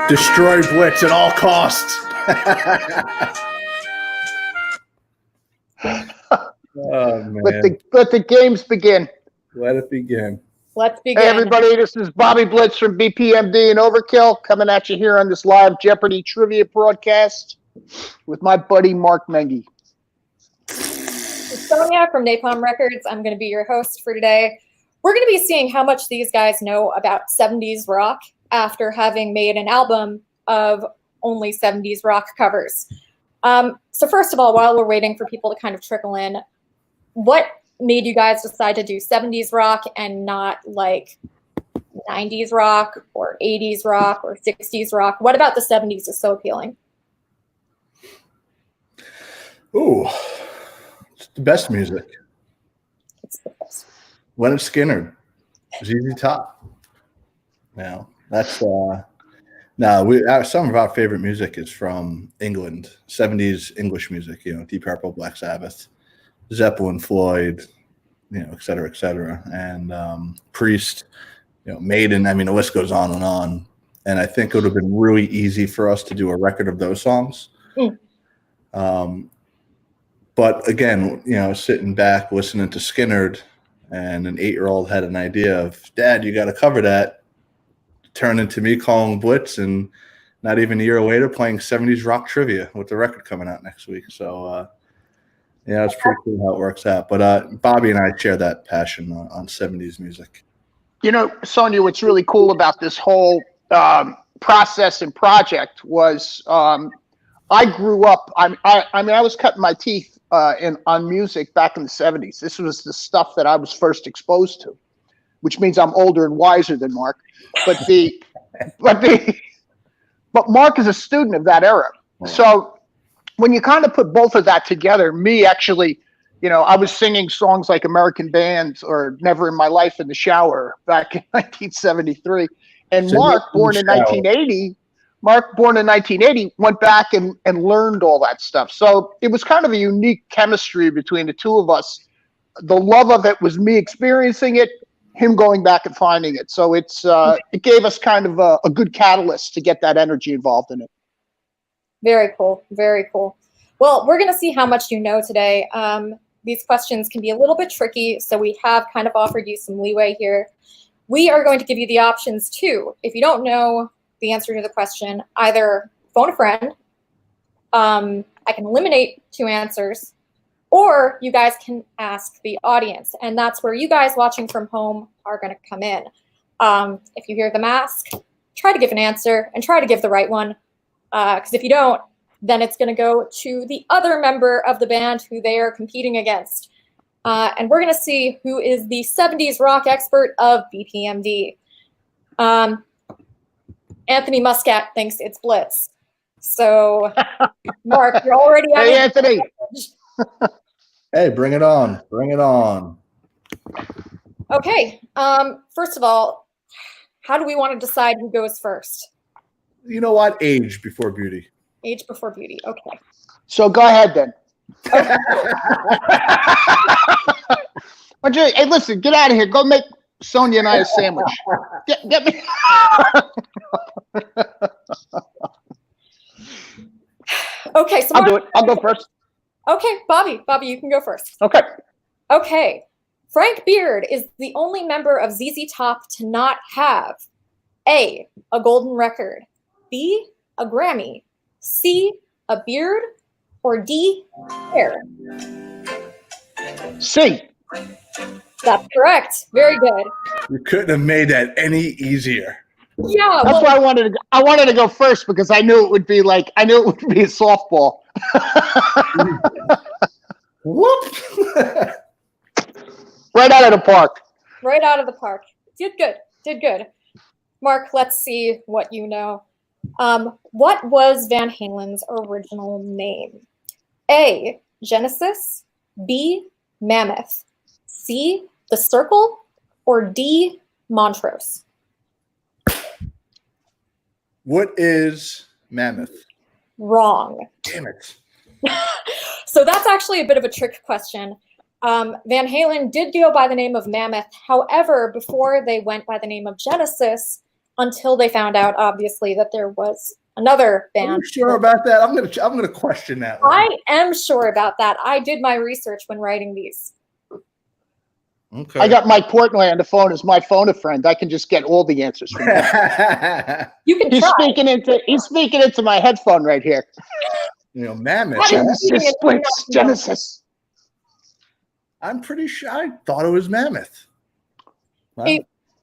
Destroy Blitz at all costs. Oh, man. Let the games begin. Let it begin. Let's begin. Hey, everybody, this is Bobby Blitz from BPMD and Overkill coming at you here on this live Jeopardy trivia broadcast with my buddy Mark Menghi. Sonia from Napalm Records. I'm going to be your host for today. We're going to be seeing how much these guys know about 70s rock after having made an album of only 70s rock covers. So first of all, while we're waiting for people to kind of trickle in, what made you guys decide to do 70s rock and not like 90s rock or 80s rock or 60s rock? What about the 70s is so appealing? Ooh, it's the best music. It's the best. Leonard Skinner, ZZ Top. Now that's some of our favorite music is from England, 70s English music. You know, Deep Purple, Black Sabbath, Zeppelin, Floyd, you know, et cetera, and Priest, you know, Maiden. I mean, the list goes on and on. And I think it would have been really easy for us to do a record of those songs. But again, you know, sitting back listening to Skynyrd, and an 8-year-old had an idea of, Dad, you got to cover that. Turned into me calling Blitz, and not even a year later playing 70s rock trivia with the record coming out next week. So, yeah, it's pretty cool how it works out. But Bobby and I share that passion on 70s music. You know, Sonia, what's really cool about this whole process and project was I grew up. I mean, I was cutting my teeth on music back in the 70s. This was the stuff that I was first exposed to, which means I'm older and wiser than Mark. But but Mark is a student of that era. So when you kind of put both of that together, me actually, you know, I was singing songs like American Bands or Never in My Life in the Shower back in 1973. And Mark, born in 1980, went back and learned all that stuff. So it was kind of a unique chemistry between the two of us. The love of it was me experiencing it, him going back and finding it. So it gave us kind of a good catalyst to get that energy involved in it. Very cool. Very cool. Well, we're going to see how much you know today. These questions can be a little bit tricky, so we have kind of offered you some leeway here. We are going to give you the options too. If you don't know the answer to the question, either phone a friend, I can eliminate 2 answers, or you guys can ask the audience. And that's where you guys watching from home are going to come in. If you hear the mask, try to give an answer and try to give the right one. Because if you don't, then it's going to go to the other member of the band who they are competing against. And we're going to see who is the 70s rock expert of BPMD. Anthony Muscat thinks it's Blitz. So, Mark, you're already out. Hey, Anthony. Hey, bring it on. Bring it on. Okay. First of all, how do we want to decide who goes first? You know what? Age before beauty. Age before beauty. Okay. So go ahead then. Hey, listen, get out of here. Go make Sonia and I a sandwich. Get me. Okay, so I'll do it. I'll go first. Okay, Bobby, you can go first. Okay. Okay. Frank Beard is the only member of ZZ Top to not have A, a golden record, B, a Grammy, C, a beard, or D, hair. C. That's correct. Very good. You couldn't have made that any easier. Yeah. That's why I wanted to go first, because I knew it would be a softball. Whoop. Right out of the park. Right out of the park. Did good. Mark, let's see what you know. What was Van Halen's original name? A, Genesis, B, Mammoth, C, The Circle, or D, Montrose? What is Mammoth? Wrong. Damn it. So that's actually a bit of a trick question. Van Halen did go by the name of Mammoth. However, before they went by the name of Genesis, until they found out, obviously, that there was another band. Are you sure about that? I'm gonna question that one. I am sure about that. I did my research when writing these. Okay. I got Mike Portnoy on the phone as my phone a friend. I can just get all the answers from him. You can He's try. speaking into my headphone right here. Mammoth. Genesis, Blitz, Genesis. I'm pretty sure. I thought it was Mammoth. Wow.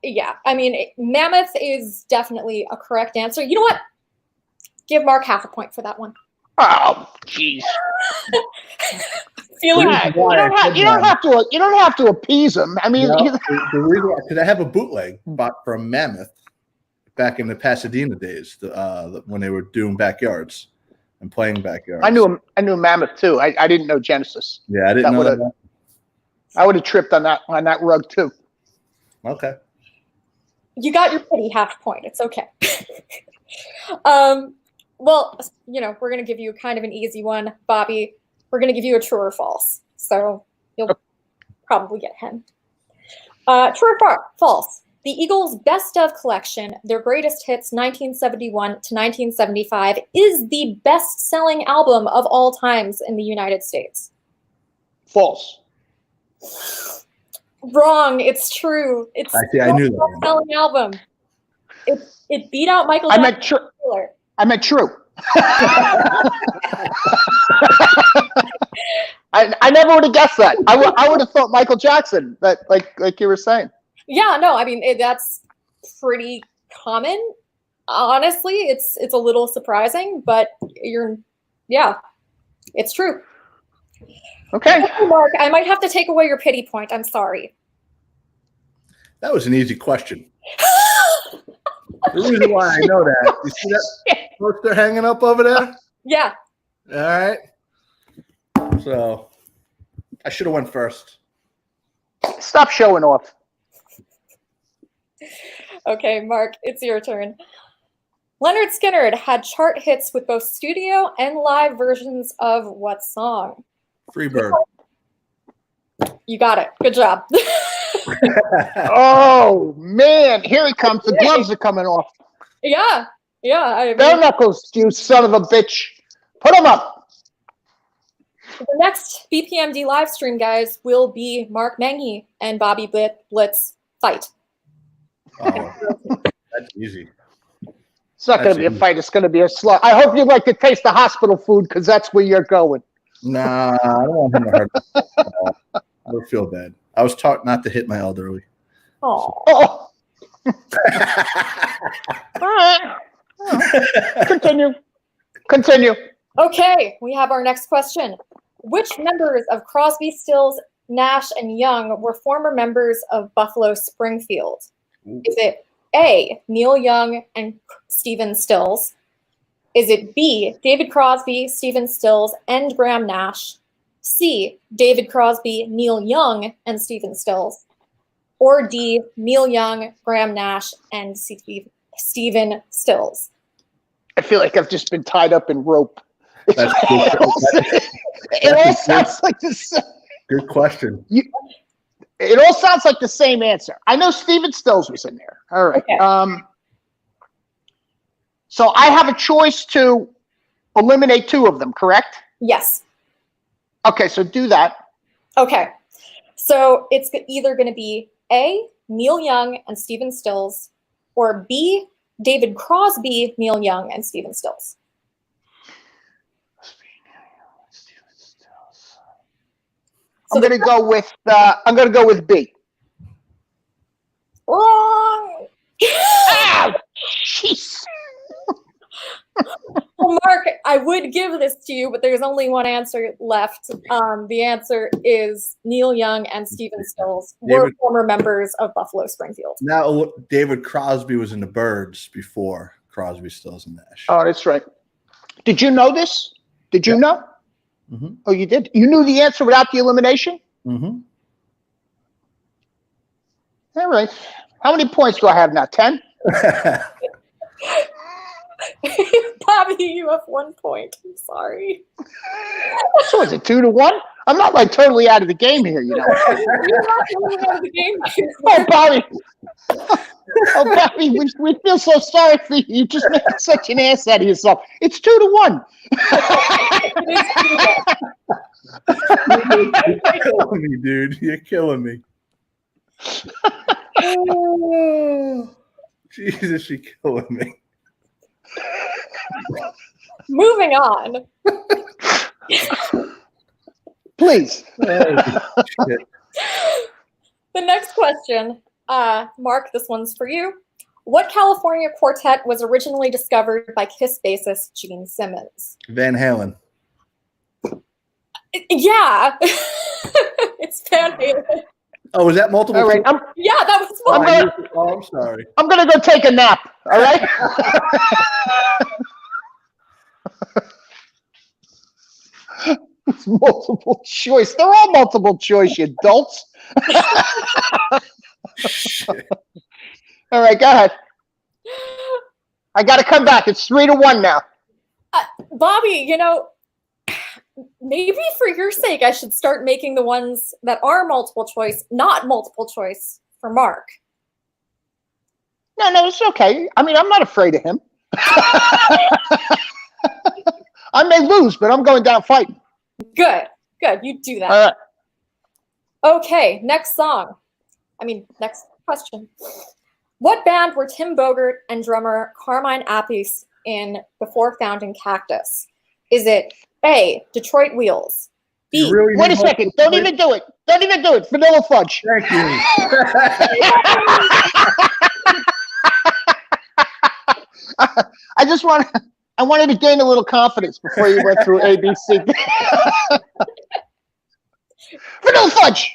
Yeah, I mean, Mammoth is definitely a correct answer. You know what? Give Mark half a point for that one. Oh, jeez. You don't have to appease him. I mean, the reason why, because I have a bootleg from Mammoth back in the Pasadena days, when they were doing backyards and playing backyards. I knew Mammoth too. I didn't know Genesis. Yeah, I didn't know that. I would have tripped on that rug too. Okay. You got your pity half point. It's okay. Well, we're going to give you kind of an easy one, Bobby. We're going to give you a true or false. So you'll probably get him. True or false? The Eagles' Best of collection, their greatest hits 1971 to 1975, is the best-selling album of all times in the United States. False. Wrong. It's true. It's I knew that. Best-selling album. It beat out Michael I Jackson. meant true. I never would have guessed that. I would have thought Michael Jackson, but like you were saying. Yeah, no, I mean that's pretty common. Honestly, it's a little surprising, but it's true. Okay. Mark, I might have to take away your pity point. I'm sorry. That was an easy question. The reason why I know that, you see that poster hanging up over there? Yeah. All right. So I should have went first. Stop showing off. Okay, Mark, it's your turn. Leonard Skinner had chart hits with both studio and live versions of what song? Freebird. You got it. Good job. Oh, man. Here he comes. The gloves are coming off. Yeah. Bare knuckles, you son of a bitch. Put them up. The next BPMD live stream, guys, will be Mark Menghi and Bobby Blitz fight. Oh, that's easy. It's not going to be a fight. It's going to be a slug. I hope you like to taste the hospital food because that's where you're going. Nah, I don't want him to hurt me. I would feel bad. I was taught not to hit my elderly. Oh. All right. Continue. Okay, we have our next question. Which members of Crosby, Stills, Nash, and Young were former members of Buffalo Springfield? Is it A, Neil Young and Stephen Stills? Is it B, David Crosby, Stephen Stills, and Graham Nash? C, David Crosby, Neil Young, and Stephen Stills? Or D, Neil Young, Graham Nash, and Stephen Stills? I feel like I've just been tied up in rope. That's It all sounds like the same. good question. It all sounds like the same answer. I know Stephen Stills was in there. All right. Okay. So I have a choice to eliminate two of them, correct? Yes. Okay, so do that. Okay. So it's either going to be A, Neil Young and Stephen Stills, or B, David Crosby, Neil Young, and Stephen Stills. I'm going to go with B. Wrong. Ow! Jeez. Well, Mark, I would give this to you, but there's only one answer left. The answer is Neil Young and Stephen Stills were former members of Buffalo Springfield. Now, David Crosby was in the Byrds before Crosby, Stills, and Nash. Oh, that's right. Did you know this? Did you know? Mm-hmm. Oh, you did? You knew the answer without the elimination? Mm-hmm. All right. How many points do I have now? 10? Bobby, you have 1 point. I'm sorry. So is it 2-1? I'm not like totally out of the game here, you know. You're not totally out of the game. Oh, Bobby. Oh, Bobby, we feel so sorry for you. You just making such an ass out of yourself. It's 2-1. You're killing me, dude. You're killing me. Oh, Jesus, you're killing me. Moving on. Please. Oh, shit. The next question, Mark, this one's for you. What California quartet was originally discovered by Kiss bassist Gene Simmons? Van Halen. Yeah. It's Van Halen. Oh, was that multiple? All right. Yeah, that was one. I'm sorry. I'm going to go take a nap. All right? It's multiple choice. They're all multiple choice, you adults. Shit. All right, go ahead. I got to come back. It's 3-1 now. Bobby, you know, maybe for your sake, I should start making the ones that are multiple choice, not multiple choice for Mark. No, it's okay. I mean, I'm not afraid of him. I may lose, but I'm going down fighting. Good. You do that. All right. Okay, next question. What band were Tim Bogert and drummer Carmine Appice in before founding Cactus? Is it A, Detroit Wheels? B, Really wait a second. Don't even do it. Vanilla Fudge. Thank you. I wanted to gain a little confidence before you went through ABC. Vanilla Fudge.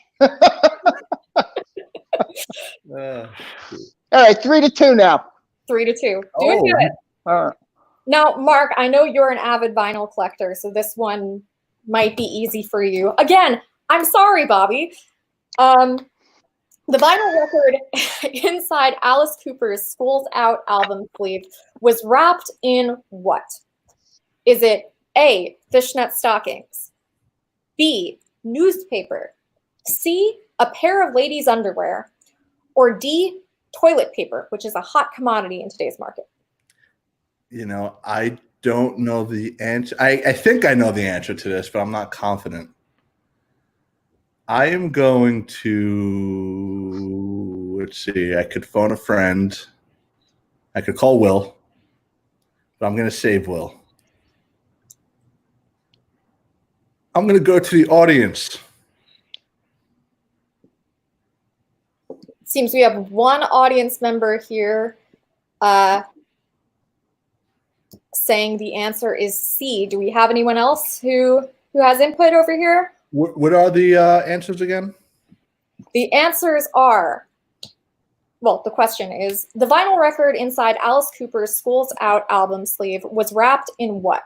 All right, 3-2 now. 3-2. Doing good. All right. Now, Mark, I know you're an avid vinyl collector, so this one might be easy for you. Again, I'm sorry, Bobby. The vinyl record inside Alice Cooper's School's Out album sleeve was wrapped in what? Is it A, fishnet stockings, B, newspaper, C, a pair of ladies' underwear, or D, toilet paper, which is a hot commodity in today's market? You know, I don't know the answer. I think I know the answer to this, but I'm not confident. I am going to, let's see, I could phone a friend. I could call Will, but I'm going to save Will. I'm going to go to the audience. Seems we have one audience member here saying the answer is C. Do we have anyone else who has input over here? What are the answers again? The answers are, well, the question is, the vinyl record inside Alice Cooper's School's Out album sleeve was wrapped in what?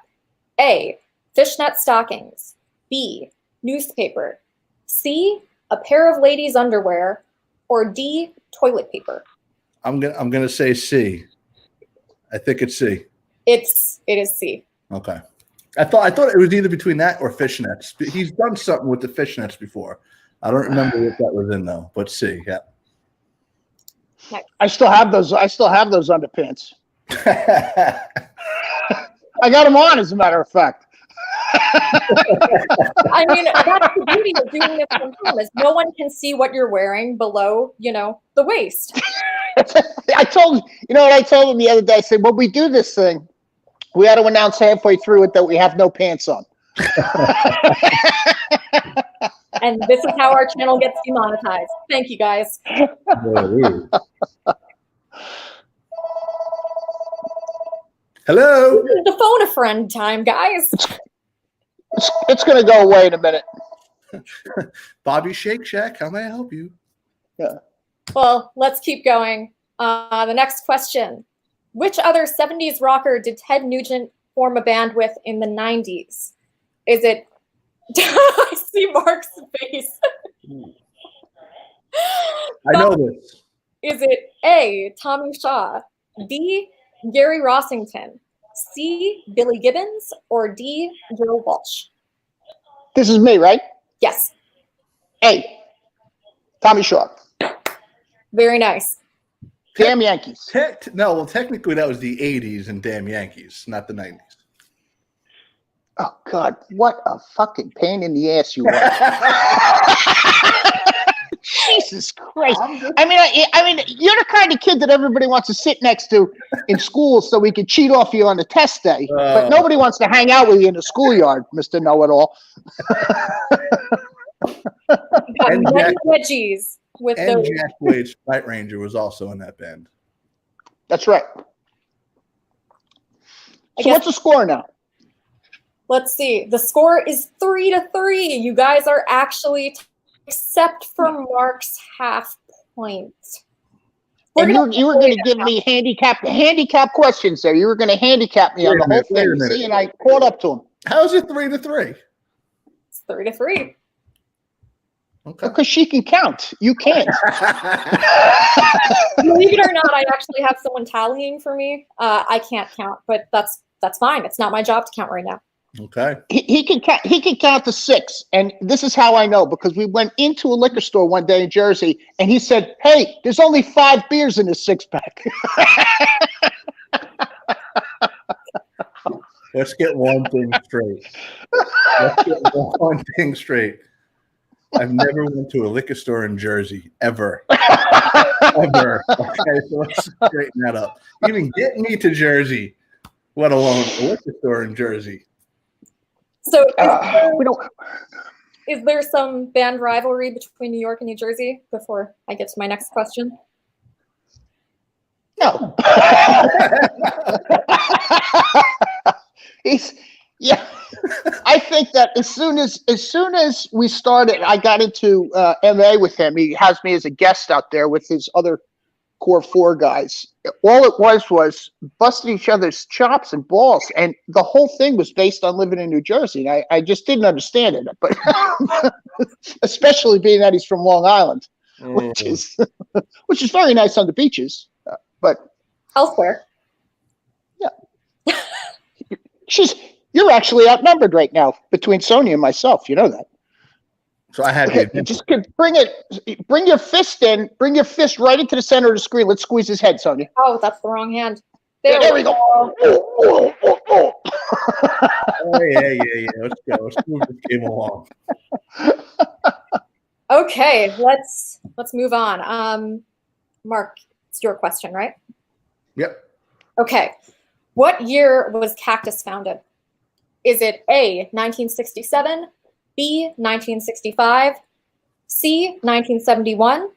A, fishnet stockings, B, newspaper, C, a pair of ladies' underwear, or D, toilet paper? I'm gonna say C. I think it's C. It is C. Okay. I thought it was either between that or fishnets. He's done something with the fishnets before. I don't remember what that was in though, but C, yeah. I still have those underpants. I got them on, as a matter of fact. I mean, that's the beauty of doing this from home, is no one can see what you're wearing below, the waist. I told him the other day. I said, when we do this thing, we had to announce halfway through it that we have no pants on. And this is how our channel gets demonetized. Thank you, guys. Hello. The phone a friend time, guys. It's going to go away in a minute. Bobby Shake Shack, how may I help you? Yeah. Well, let's keep going. The next question. Which other 70s rocker did Ted Nugent form a band with in the 90s? Is it... I see Mark's face. I know this. Is it A, Tommy Shaw, B, Gary Rossington, C, Billy Gibbons, or D, Joe Walsh? This is me, right? Yes. A, Tommy Shaw. Very nice. Damn Yankees. No, well, technically that was the 80s and Damn Yankees, not the 90s. Oh, God, what a fucking pain in the ass you are. Jesus Christ. I mean, you're the kind of kid that everybody wants to sit next to in school so we can cheat off you on the test day. But nobody wants to hang out with you in the schoolyard, Mr. Know-It-All. And wedgies with those. Jack Wade's Night Ranger was also in that band. That's right. So what's the score now? Let's see. The score is 3-3. You guys are actually, except for Mark's half point. And you were going to give me handicap questions there. You were going to handicap me on the whole thing. See, and I caught up to him. How is it 3-3? It's 3-3. Okay. Because she can count. You can't. Believe it or not, I actually have someone tallying for me. I can't count, but that's fine. It's not my job to count right now. Okay. He can count to 6, and this is how I know, because we went into a liquor store one day in Jersey, and he said, "Hey, there's only 5 beers in this 6-pack." Let's get one thing straight. I've never went to a liquor store in Jersey ever. Ever. Okay, so let's straighten that up. Even get me to Jersey, let alone a liquor store in Jersey. So is there some band rivalry between New York and New Jersey before I get to my next question? No. I think that as soon as we started, I got into MA with him. He has me as a guest out there with his other core 4 guys. All it was busting each other's chops and balls, and the whole thing was based on living in New Jersey. And I just didn't understand it, but especially being that he's from Long Island, which is very nice on the beaches, but elsewhere. Yeah, you're actually outnumbered right now between Sonia and myself. You know that. So I had to just bring your fist right into the center of the screen. Let's squeeze his head, Sonia. Oh, that's the wrong hand. There we go. Oh, yeah. Let's go. Let's move this game along. Okay, let's move on. Mark, it's your question, right? Yep. Okay. What year was Cactus founded? Is it A, 1967, B, 1965, C, 1971,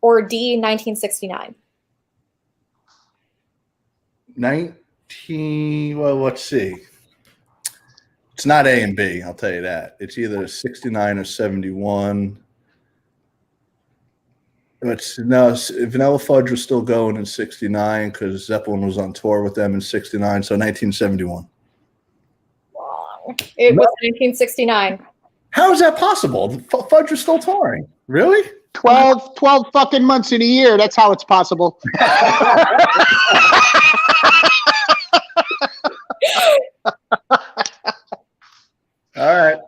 or D, 1969? Well, let's see. It's not A and B, I'll tell you that. It's either 69 or 71. Vanilla Fudge was still going in 69 because Zeppelin was on tour with them in 69, so 1971. Wrong. It was 1969. How is that possible? Fudge was still touring. Really? 12 fucking months in a year. That's how it's possible. All right.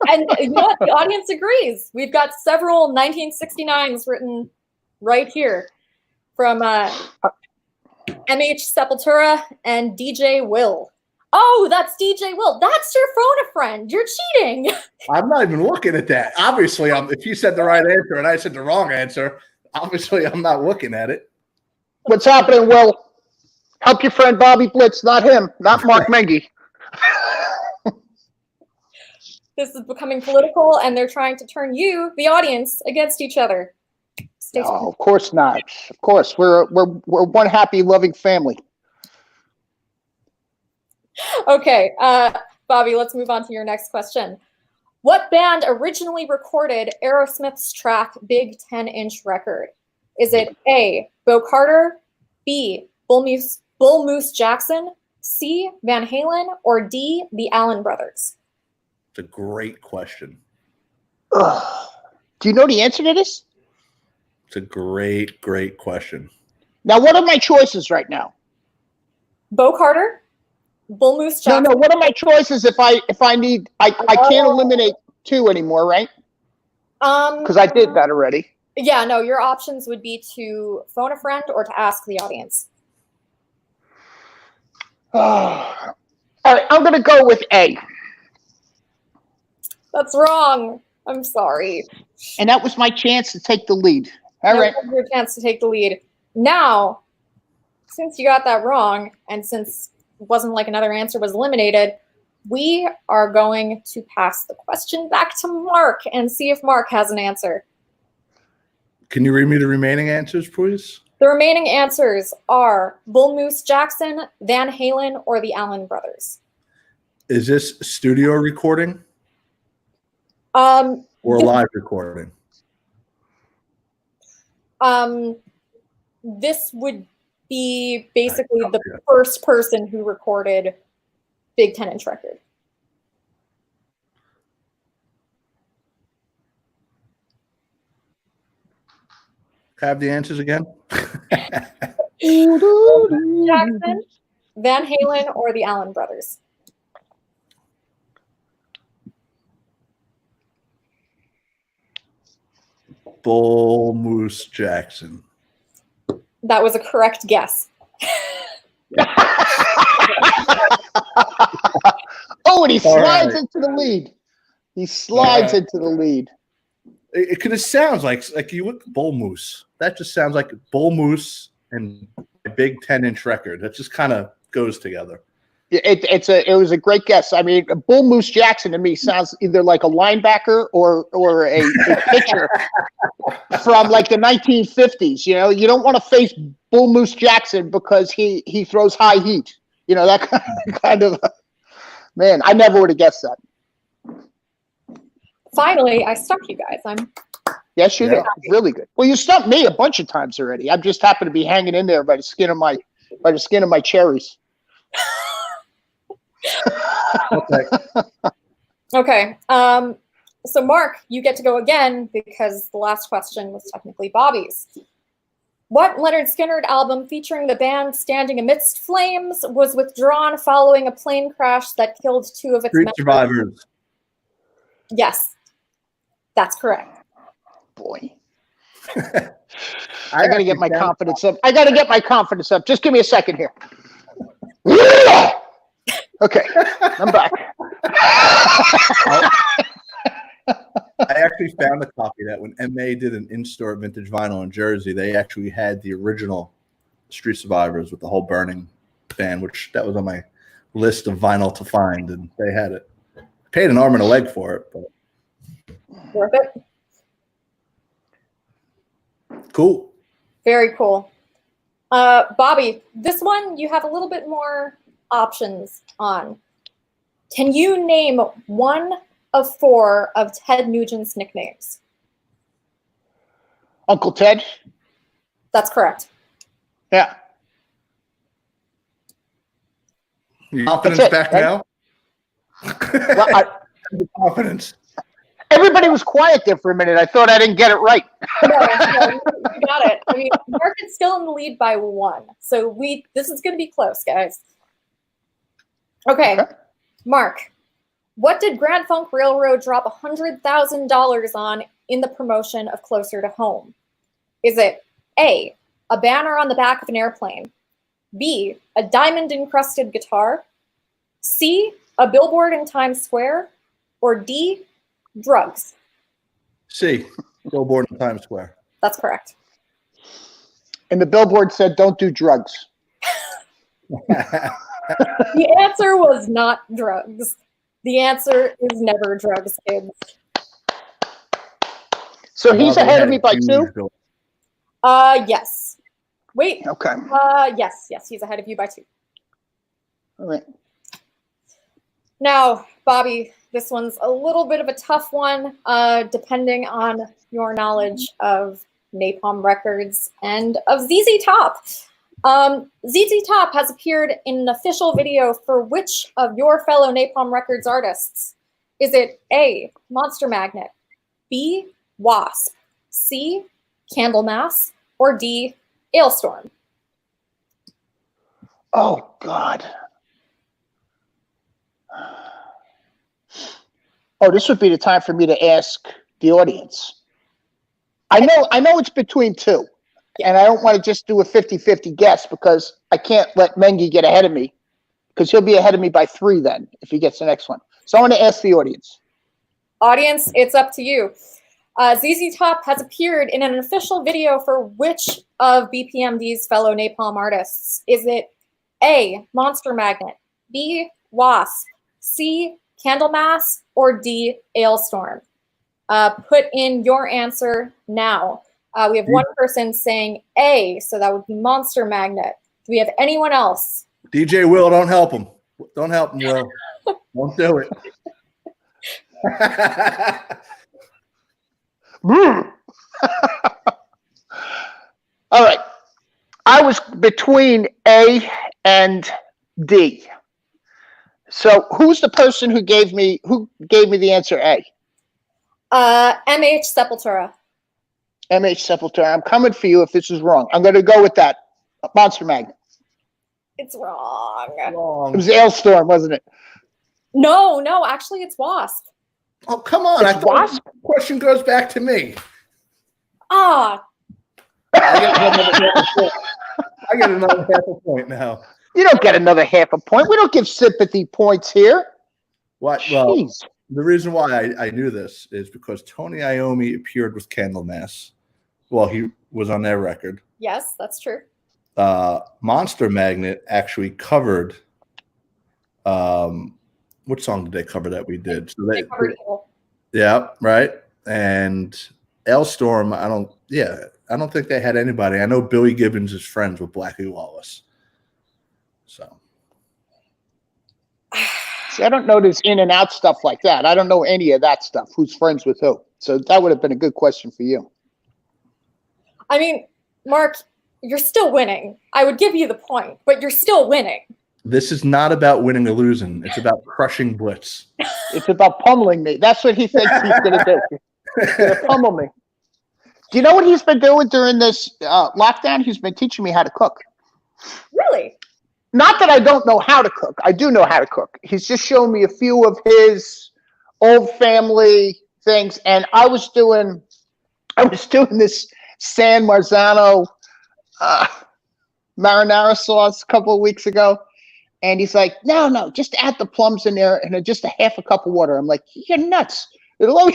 And you know what? The audience agrees. We've got several 1969s written right here from MH Sepultura and DJ Will. Oh, that's DJ Will. That's your phone a friend. You're cheating. I'm not even looking at that. Obviously, if you said the right answer and I said the wrong answer, obviously I'm not looking at it. What's happening, Will? Help your friend Bobby Blitz, not him, not Mark Menghi. This is becoming political, and they're trying to turn you, the audience, against each other. No, of course not. Of course, we're one happy, loving family. Okay, Bobby, let's move on to your next question. What band originally recorded Aerosmith's track Big 10-Inch Record? Is it A, Bo Carter, B, Bull Moose Jackson, C, Van Halen, or D, the Allen Brothers? It's a great question. Do you know the answer to this? It's a great, great question. Now, what are my choices right now? Bo Carter, Bull Moose Jackson. No. What are my choices if I need? I can't eliminate 2 anymore, right? Because I did that already. Yeah, no, your options would be to phone a friend or to ask the audience. All right, I'm going to go with A. That's wrong. I'm sorry. And that was my chance to take the lead. All That right. was your chance to take the lead. Now, since you got that wrong, and since it wasn't like another answer was eliminated, we are going to pass the question back to Mark and see if Mark has an answer. Can you read me the remaining answers, please? The remaining answers are Bull Moose Jackson, Van Halen, or the Allen Brothers. Is this studio recording or live recording? This would be basically the first person who recorded Big 10-inch record. Have the answers again? Jackson, Van Halen, or the Allen Brothers? Bull Moose Jackson. That was a correct guess. Oh, and he slides into the lead. He slides into the lead. It kind of sounds like you look Bull Moose. That just sounds like Bull Moose and a Big 10-inch record. That just kind of goes together. It was a great guess. I mean, Bull Moose Jackson to me sounds either like a linebacker or a pitcher from like the 1950s. You know, you don't want to face Bull Moose Jackson because he throws high heat. You know, that kind of man. I never would have guessed that. Finally, I stumped you guys. Yes, you did. Really good. Well, you stumped me a bunch of times already. I just happen to be hanging in there by the skin of my cherries. Okay. So Mark, you get to go again because the last question was technically Bobby's. What Leonard Skinner album featuring the band Standing Amidst Flames was withdrawn following a plane crash that killed 2 of its Street members? Survivors. Yes, that's correct. Boy. I gotta get my confidence up. Just give me a second here. Okay, I'm back. I actually found a copy that when MA did an in-store vintage vinyl in Jersey, they actually had the original Street Survivors with the whole burning band, which that was on my list of vinyl to find, and they had it. I paid an arm and a leg for it, but Worth it. cool. Very cool. Bobby, this one you have a little bit more options on. Can you name 1 of 4 of Ted Nugent's nicknames? Uncle Ted? That's correct. Yeah. Confidence back right? now? Well, Confidence. everybody was quiet there for a minute. I thought I didn't get it right. No, you got it. I mean, Mark is still in the lead by 1. So this is going to be close, guys. Okay, Mark, what did Grand Funk Railroad drop $100,000 on in the promotion of Closer to Home? Is it A, a banner on the back of an airplane, B, a diamond-encrusted guitar, C, a billboard in Times Square, or D, drugs? C, billboard in Times Square. That's correct. And the billboard said, "Don't do drugs." The answer was not drugs. The answer is never drugs, kids. So he's ahead of me by 2? Yes. Wait. Okay. Yes, he's ahead of you by 2. All right. Now, Bobby, this one's a little bit of a tough one, depending on your knowledge of Napalm Records and of ZZ Top. ZZ Top has appeared in an official video for which of your fellow Napalm Records artists? Is it A, Monster Magnet, B, Wasp, C, Candlemass, or D, Ailstorm? Oh, God. Oh, this would be the time for me to ask the audience. I know it's between two. And I don't want to just do a 50-50 guess because I can't let Menghi get ahead of me because he'll be ahead of me by 3 then if he gets the next one. So I want to ask the audience. Audience, it's up to you. ZZ Top has appeared in an official video for which of BPMD's fellow Napalm artists? Is it A, Monster Magnet, B, Wasp, C, Candlemass, or D, Ailstorm? Put in your answer now. We have one person saying A, so that would be Monster Magnet. Do we have anyone else? DJ Will, don't help him. Don't help him, Will. Don't do it. All right. I was between A and D. So who's the person who gave me the answer A? MH Sepultura. MH Sepultura. I'm coming for you if this is wrong. I'm going to go with that. Monster Magnet. It's wrong. It was Ailstorm, wasn't it? No, actually it's Wasp. Oh, come on. It's Wasp? The question goes back to me. Ah. I get another half a point now. You don't get another half a point. We don't give sympathy points here. What? Well, the reason why I knew this is because Tony Iommi appeared with Candlemass. Well, he was on their record. Yes, that's true. Monster Magnet actually covered. What song did they cover that we did? So they covered Evil. Yeah, right. And Ailstorm, I don't think they had anybody. I know Billy Gibbons is friends with Blackie Lawless. So. See, I don't know this in and out stuff like that. I don't know any of that stuff. Who's friends with who? So that would have been a good question for you. I mean, Mark, you're still winning. I would give you the point, but you're still winning. This is not about winning or losing. It's about crushing Blitz. It's about pummeling me. That's what he thinks he's going to do. He's going to pummel me. Do you know what he's been doing during this lockdown? He's been teaching me how to cook. Really? Not that I don't know how to cook. I do know how to cook. He's just shown me a few of his old family things. And I was doing this San Marzano marinara sauce a couple of weeks ago. And he's like, no, just add the plums in there and then just a half a cup of water. I'm like, you're nuts. It'll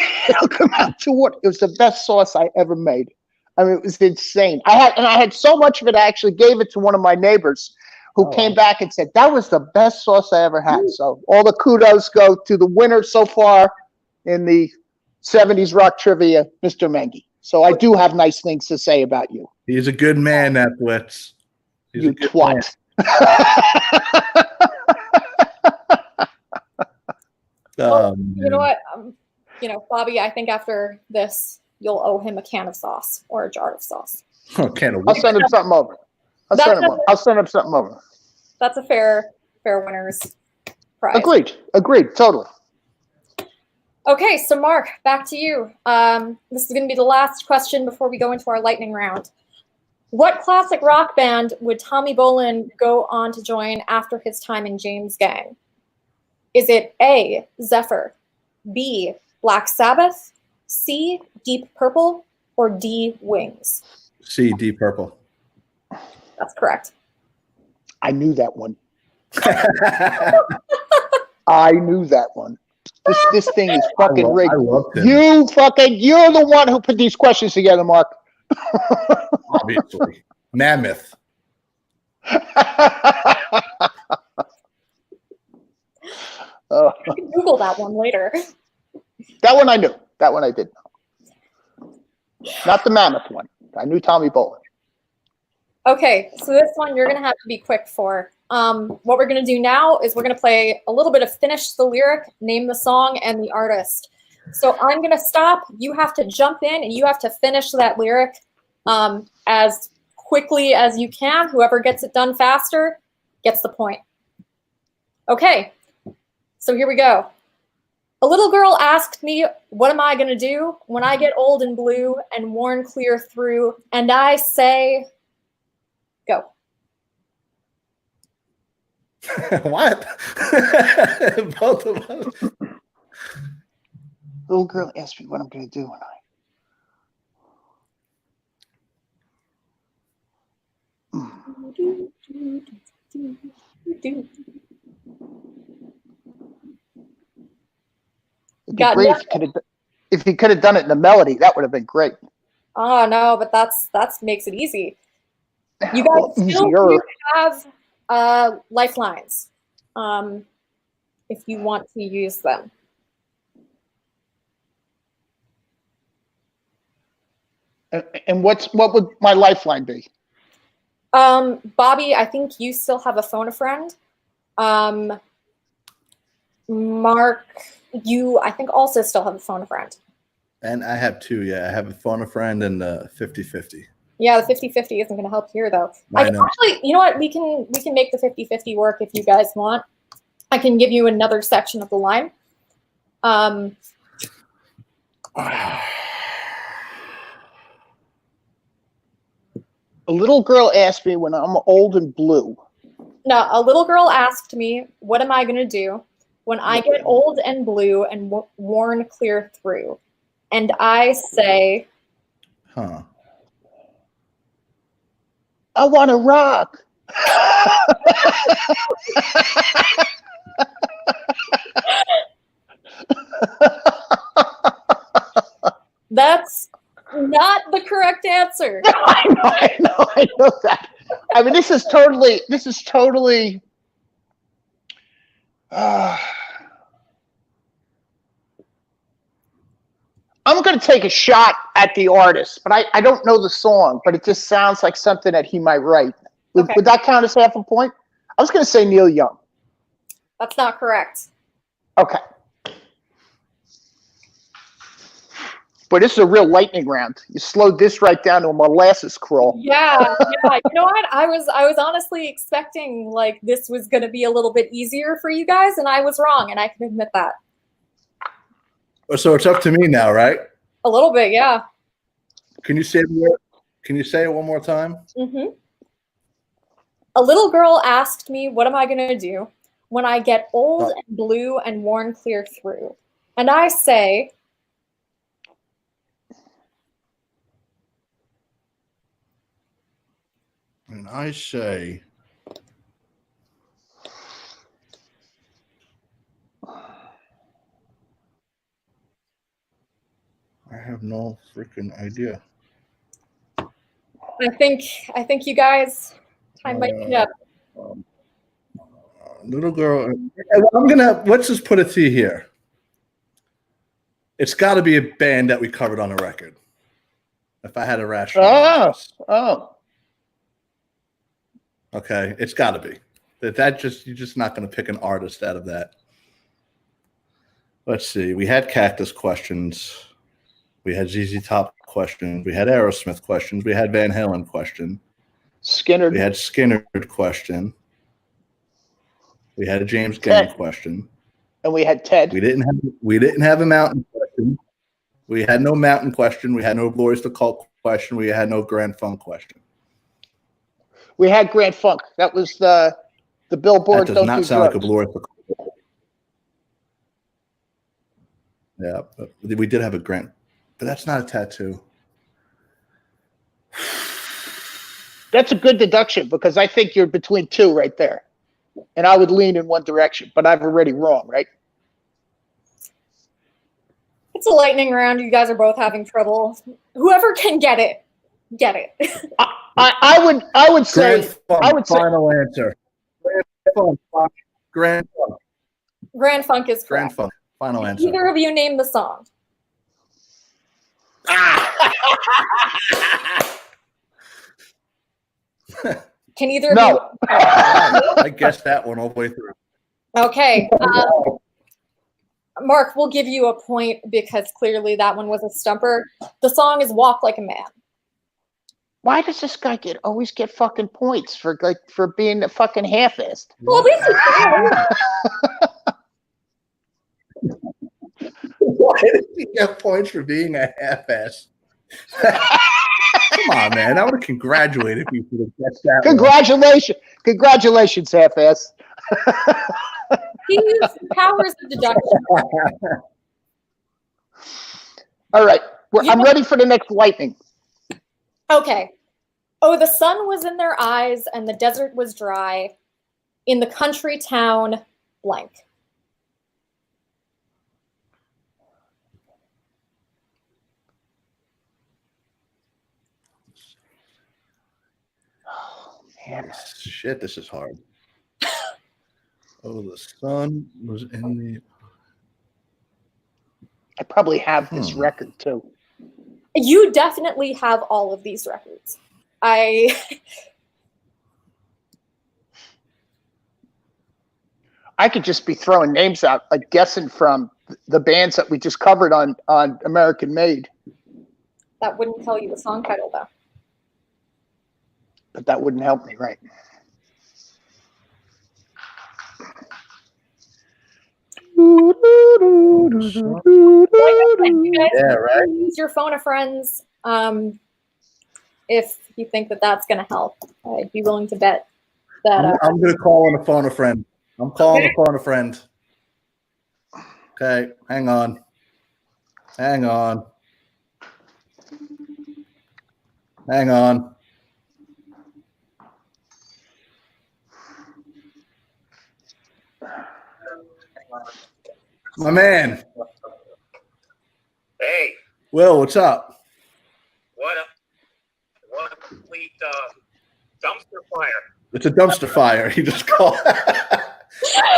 come out to what? It was the best sauce I ever made. I mean, it was insane. I had so much of it, I actually gave it to one of my neighbors who came back and said, that was the best sauce I ever had. So all the kudos go to the winner so far in the 70s rock trivia, Mr. Menghi. So I do have nice things to say about you. He's a good man, that Blitz. He's you twat. Well, you know what? Bobby, I think after this, you'll owe him a can of sauce or a jar of sauce. A can of I'll send him something over. I'll send him something over. That's a fair winner's prize. Agreed. Totally. Okay, so Mark, back to you. This is going to be the last question before we go into our lightning round. What classic rock band would Tommy Bolin go on to join after his time in James Gang? Is it A, Zephyr, B, Black Sabbath, C, Deep Purple, or D, Wings? C, Deep Purple. That's correct. I knew that one. I knew that one. This thing is fucking rigged. You're the one who put these questions together, Mark. Obviously. Mammoth. You can Google that one later. That one I knew. That one I did know. Not the Mammoth one. I knew Tommy Bolin. Okay, so this one you're going to have to be quick for. What we're going to do now is we're going to play a little bit of Finish the Lyric, Name the Song, and the Artist. So I'm going to stop. You have to jump in, and you have to finish that lyric as quickly as you can. Whoever gets it done faster gets the point. Okay, so here we go. A little girl asked me, what am I going to do when I get old and blue and worn clear through? And I say, go. What? Both of us. Little girl asked me what I'm going to do when I... It'd be great if he could have done it in a melody. That would have been great. Oh no, but that's makes it easy. You guys still do have lifelines, if you want to use them. And what would my lifeline be? Bobby, I think you still have a phone a friend. Mark, you I think also still have a phone a friend. And I have two. Yeah, I have a phone a friend and 50-50. Yeah, the 50-50 isn't going to help here though. I know. Actually, you know what? We can make the 50-50 work if you guys want. I can give you another section of the line. A little girl asked me when I'm old and blue. No, a little girl asked me, what am I going to do when I get old and blue and worn clear through? And I say, Huh. I want to rock. that's not the correct answer. I know that. I mean, this is totally. I'm going to take a shot at the artist, but I don't know the song, but it just sounds like something that he might write. Would that count as half a point? I was going to say Neil Young. That's not correct. Okay. But this is a real lightning round. You slowed this right down to a molasses crawl. Yeah. You know what? I was honestly expecting like this was going to be a little bit easier for you guys, and I was wrong, and I can admit that. So it's up to me now, right? A little bit, yeah. Can you say it one more time? Mm-hmm. A little girl asked me, what am I going to do when I get old and blue and worn clear through? And I say, I have no freaking idea. I think you guys time might be up. Little girl. Let's just put it to you here. It's got to be a band that we covered on a record. If I had a rationalize. Oh. Okay, it's got to be. You're just not going to pick an artist out of that. Let's see. We had Cactus questions. We had ZZ Top questions. We had Aerosmith questions. We had Van Halen question. Skinner. We had Skinner question. We had a James Gang question. And we had Ted. We didn't have a Mountain question. We had no Mountain question. We had no Glorious the Cult question. We had no Grand Funk question. We had Grand Funk. That was the Billboard. That does not sound like a Glorious the Cult. Yeah, but we did have a Grand, but that's not a tattoo. That's a good deduction because I think you're between two right there. And I would lean in one direction, but I'm already wrong, right? It's a lightning round. You guys are both having trouble. Whoever can get it. I would say final answer. Grand Funk. Grand Funk is correct. Grand Funk. Final answer. Either of you name the song. Can either of you? I guessed that one all the way through. Okay. Mark, we'll give you a point because clearly that one was a stumper. The song is Walk Like a Man. Why does this guy always get fucking points for being a fucking half-assed? Well, at least Why did he get points for being a half-ass? Come on, man. I would have congratulated you for the that. Congratulations, half-ass. he used the powers of deduction. All right. I'm ready for the next lightning. Okay. Oh, the sun was in their eyes and the desert was dry. In the country town blank. Man. Shit, this is hard. Oh, the sun was in the. I probably have this record too. You definitely have all of these records. I could just be throwing names out, like guessing from the bands that we just covered on American Made. That wouldn't tell you the song title, though. But that wouldn't help me, right? Like I said, you guys right. use your phone a friends if you think that that's going to help. I'd be willing to bet that. I'm going to call on the phone a friend. I'm calling the phone a friend. Okay, hang on. Hang on. Hang on. My man. Hey. Will, what's up? What a complete dumpster fire. It's a dumpster fire. He just called.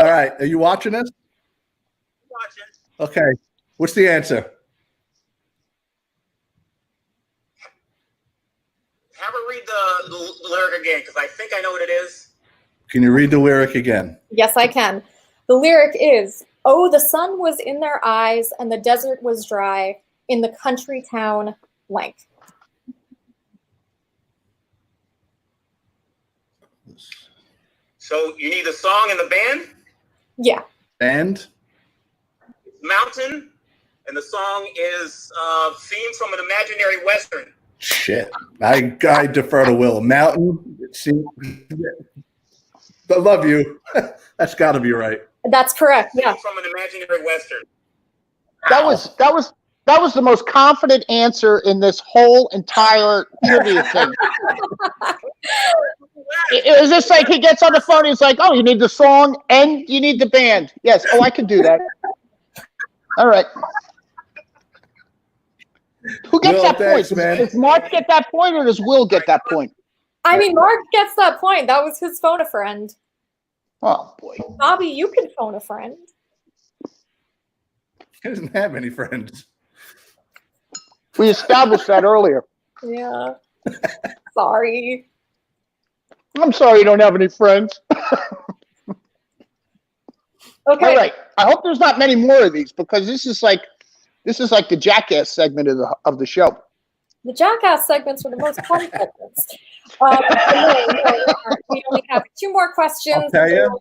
All right. Are you watching this? Watching. Okay. What's the answer? Have her read the lyric again, because I think I know what it is. Can you read the lyric again? Yes, I can. The lyric is, oh, the sun was in their eyes and the desert was dry in the country town blank. So you need the song and the band? Yeah. And? Mountain, and the song is theme from an imaginary Western. Shit. I defer to Will. Mountain. See, I love you. That's got to be right. That's correct. Yeah. Theme from an imaginary Western. That was the most confident answer in this whole entire trivia thing. It was just like he gets on the phone. He's like, "Oh, you need the song and you need the band." Yes. Oh, I can do that. All right. Who gets that thanks, point? Man. Does Mark get that point, or does Will get that point? I mean, Mark gets that point. That was his phone a friend. Oh boy. Bobby, you can phone a friend. He doesn't have any friends. We established that earlier. Yeah. Sorry. I'm sorry you don't have any friends. Okay. All right. I hope there's not many more of these, because this is like the Jackass segment of the show. The Jackass segments were the most fun segments. We only have 2 more questions. I'll tell you.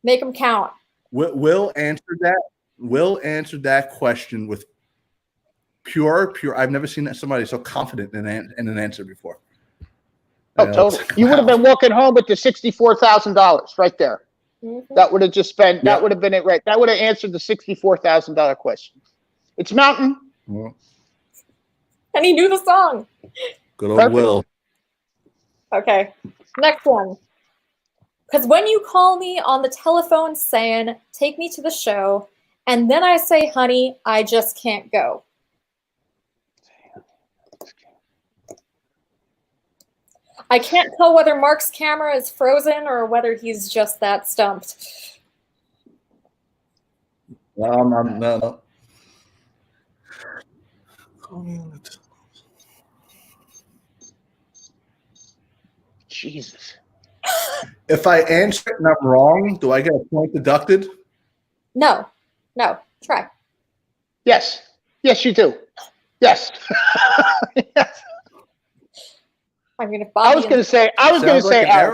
Make them count. Will answered that. Will answered that question with pure. I've never seen somebody so confident in an answer before. Oh, totally. You would have been walking home with the $64,000 right there. Mm-hmm. That would have just been. That Yep. would have been it, right? That would have answered the $64,000 question. It's Mountain. Well, And he knew the song. good old Perfect. Will. Okay. Next one. Because when you call me on the telephone saying, take me to the show, and then I say, honey, I just can't go. I can't tell whether Mark's camera is frozen or whether he's just that stumped. No. Jesus. If I answer it and I'm wrong, do I get a point deducted? No. Try. Yes. Yes, you do. Yes. Yes. I'm gonna. I was going to say Aerosmith.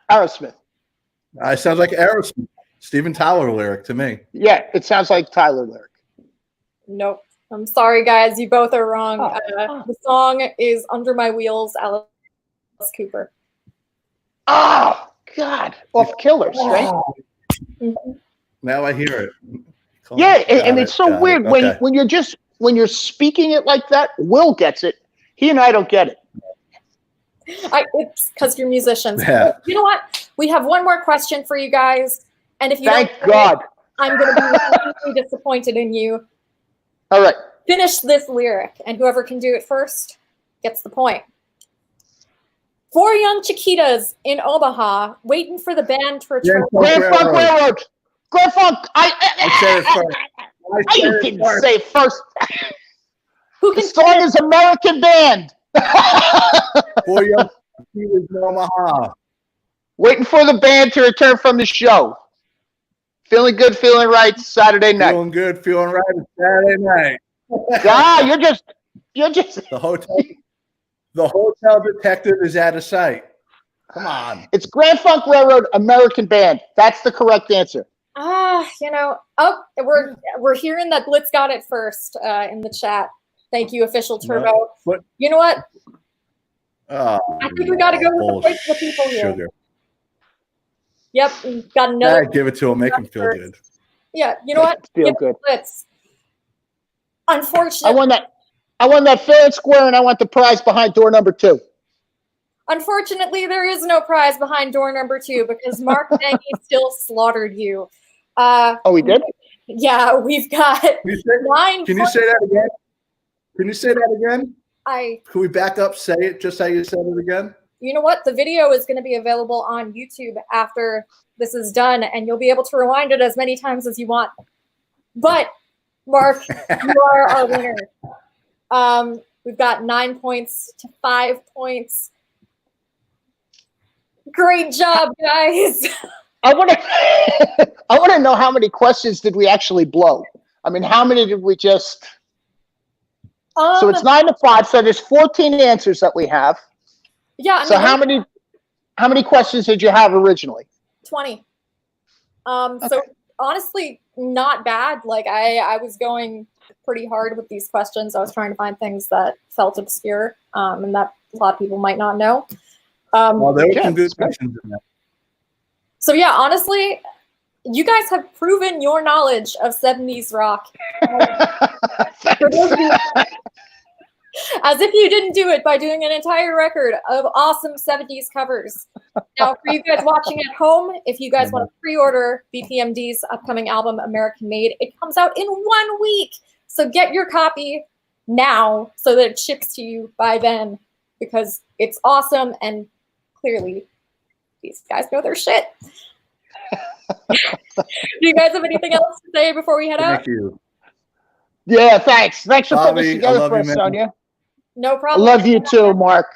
Aerosmith. It sounds like Aerosmith. Steven Tyler lyric to me. Yeah, it sounds like Tyler lyric. Nope. I'm sorry, guys. You both are wrong. Oh. The song is "Under My Wheels," Alice Cooper. Oh God! Off Killers, right? Mm-hmm. Now I hear it. Yeah, and it's so Got weird it. Okay. when you're speaking it like that. Will gets it. He and I don't get it. It's because you're musicians. Yeah. You know what? We have one more question for you guys. And if you Thank don't God. I'm going to be really disappointed in you. All right. Finish this lyric, and whoever can do it first gets the point. 4 young Chiquitas in Omaha waiting for the band to return. Grand Funk Railroad. Grand Funk. I said it first. You didn't say it first. Who The can song is American Band. 4 young Chiquitas in Omaha. Waiting for the band to return from the show. Feeling good, feeling right. Saturday night. Feeling good, feeling right. It's Saturday night. You're just. The hotel detective is out of sight. Come on. It's Grand Funk Railroad, American Band. That's the correct answer. We're hearing that Blitz got it first in the chat. Thank you, Official Turbo. What? You know what? I think we got to go with the voice of the people here. Sugar. Yep, we've got another. Give it to him. Make him feel good. Yeah, you know what? Feel good. Blitz. Unfortunately, I won that fair and square, and I want the prize behind door number 2. Unfortunately, there is no prize behind door number 2 because Mark Menghi still slaughtered you. Oh, he did? Yeah, we've got 9 Can you say that again? Can you say that again? Can we back up, say it just how you said it again? You know what? The video is going to be available on YouTube after this is done, and you'll be able to rewind it as many times as you want. But, Mark, you are our winner. We've got 9 points to 5 points. Great job, guys. I want to know how many questions did we actually blow? I mean, how many did we just... so it's 9 to 5, so there's 14 answers that we have. Yeah. So how many questions did you have originally? 20. Okay. So honestly, not bad. Like I was going pretty hard with these questions. I was trying to find things that felt obscure, and that a lot of people might not know. Well, there were some good questions in there. So yeah, honestly, you guys have proven your knowledge of 70s rock. As if you didn't do it by doing an entire record of awesome 70s covers. Now, for you guys watching at home, if you guys want to pre-order BPMD's upcoming album, American Made, it comes out in 1 week. So get your copy now so that it ships to you by then, because it's awesome and clearly these guys know their shit. Do you guys have anything else to say before we head out? Thank you. Yeah, thanks. Thanks for putting Bobby, this together for you, us, man. Sonia. No I problem. love you too, Mark.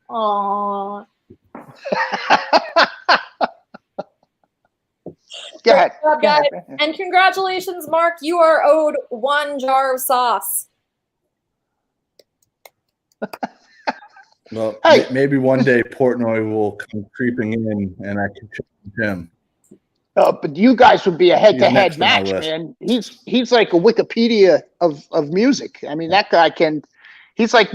Aww. Go ahead. Good job, guys. And congratulations, Mark. You are owed 1 jar of sauce. Well, Hey. maybe one day Portnoy will come creeping in and I can challenge him. But you guys would be a head-to-head He's next match, on my man. He's like a Wikipedia of music. I mean, that guy can. He's like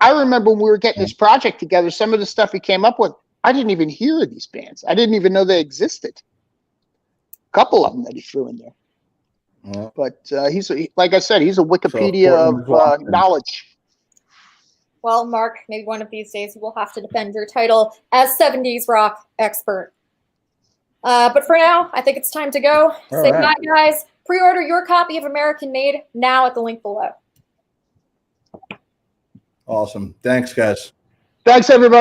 I remember when we were getting this project together. Some of the stuff he came up with, I didn't even hear of these bands. I didn't even know they existed. A couple of them that he threw in there. Well, But like I said, he's a Wikipedia of knowledge. Well, Mark, maybe one of these days you will have to defend your title as 70s rock expert. But for now, I think it's time to go. Say right. bye, guys. Pre-order your copy of American Made now at the link below. awesome. Thanks, guys. Thanks, everybody.